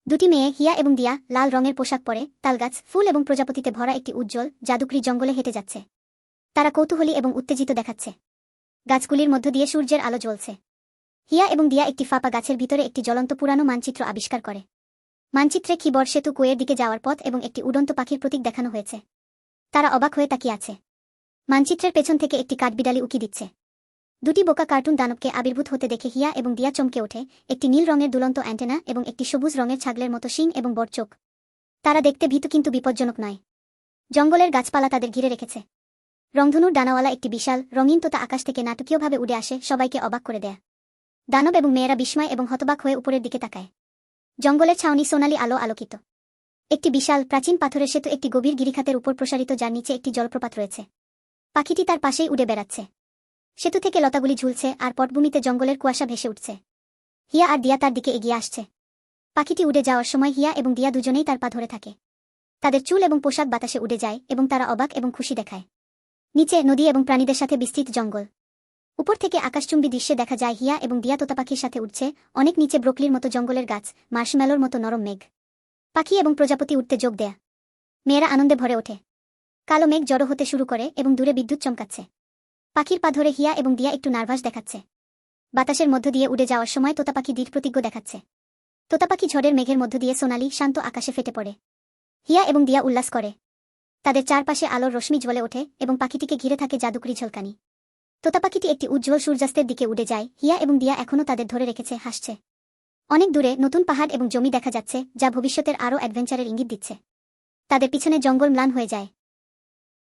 দুটি মেয়ে হিয়া এবং দিয়া লাল রঙের পোশাক পরে তালগাছ ফুল এবং প্রজাপতিতে ভরা একটি উজ্জ্বল জাদুকরী জঙ্গলে হেঁটে যাচ্ছে। তারা কৌতূহলী এবং উত্তেজিত দেখাচ্ছে। গাছগুলির মধ্য দিয়ে সূর্যের আলো জ্বলছে। হিয়া এবং দিয়া একটি ফাঁপা গাছের ভিতরে একটি জ্বলন্ত পুরানো মানচিত্র আবিষ্কার করে। মানচিত্রে খিবর সেতু কুয়ের দিকে যাওয়ার পথ এবং একটি উড়ন্ত পাখির প্রতীক দেখানো হয়েছে। তারা অবাক হয়ে তাকিয়ে আছে। মানচিত্রের পেছন থেকে একটি কাঠবিড়ালি উকি দিচ্ছে। দুটি বোকা কার্টুন দানবকে আবির্ভূত হতে দেখে হিয়া এবং দিয়া চমকে ওঠে। একটি নীল রঙের দুলন্ত অ্যান্টেনা এবং একটি সবুজ রঙের ছাগলের মতো শিং এবং বড় চোখ। তারা দেখতে ভীতু কিন্তু বিপজ্জনক নয়। জঙ্গলের গাছপালা তাদের ঘিরে রেখেছে। রংধনুর ডানাওয়ালা একটি বিশাল রঙিন তোতা আকাশ থেকে নাটকীয়ভাবে উড়ে আসে, সবাইকে অবাক করে দেয়। দানব এবং মেয়েরা বিস্ময় এবং হতবাক হয়ে উপরের দিকে তাকায়। জঙ্গলের ছাউনি সোনালি আলো আলোকিত। একটি বিশাল প্রাচীন পাথরের সেতু একটি গভীর গিরিখাতের উপর প্রসারিত, যার নিচে একটি জলপ্রপাত রয়েছে। পাখিটি তার পাশেই উড়ে বেড়াচ্ছে। সেতু থেকে লতাগুলি ঝুলছে আর পটভূমিতে জঙ্গলের কুয়াশা ভেসে উঠছে। হিয়া আর দিয়া তার দিকে এগিয়ে আসছে। পাখিটি উড়ে যাওয়ার সময় হিয়া এবং দিয়া দুজনেই তার পা ধরে থাকে। তাদের চুল এবং পোশাক বাতাসে উড়ে যায় এবং তারা অবাক এবং খুশি দেখায়। নিচে নদী এবং প্রাণীদের সাথে বিস্তৃত জঙ্গল। উপর থেকে আকাশচুম্বী দৃশ্যে দেখা যায় হিয়া এবং দিয়া তোতা পাখির সাথে উঠছে। অনেক নিচে ব্রোকলির মতো জঙ্গলের গাছ, মার্শম্যালোর মতো নরম মেঘ। পাখি এবং প্রজাপতি উঠতে যোগ দেয়া। মেয়েরা আনন্দে ভরে ওঠে। কালো মেঘ জড়ো হতে শুরু করে এবং দূরে বিদ্যুৎ চমকাচ্ছে। পাখির পা ধরে হিয়া এবং দিয়া একটু নার্ভাস দেখাচ্ছে। বাতাসের মধ্য দিয়ে উড়ে যাওয়ার সময় তোতা পাখি দৃঢ় প্রতিজ্ঞ দেখাচ্ছে। তোতা পাখি ঝড়ের মেঘের মধ্য দিয়ে সোনালি শান্ত আকাশে ফেটে পড়ে। হিয়া এবং দিয়া উল্লাস করে। তাদের চারপাশে আলোর রশ্মি জ্বলে ওঠে এবং পাখিটিকে ঘিরে থাকে জাদুকরি ঝলকানি। তোতা পাখিটি একটি উজ্জ্বল সূর্যাস্তের দিকে উড়ে যায়। হিয়া এবং দিয়া এখনও তাদের ধরে রেখেছে, হাসছে। অনেক দূরে নতুন পাহাড় এবং জমি দেখা যাচ্ছে, যা ভবিষ্যতের আরও অ্যাডভেঞ্চারের ইঙ্গিত দিচ্ছে। তাদের পিছনে জঙ্গল ম্লান হয়ে যায়।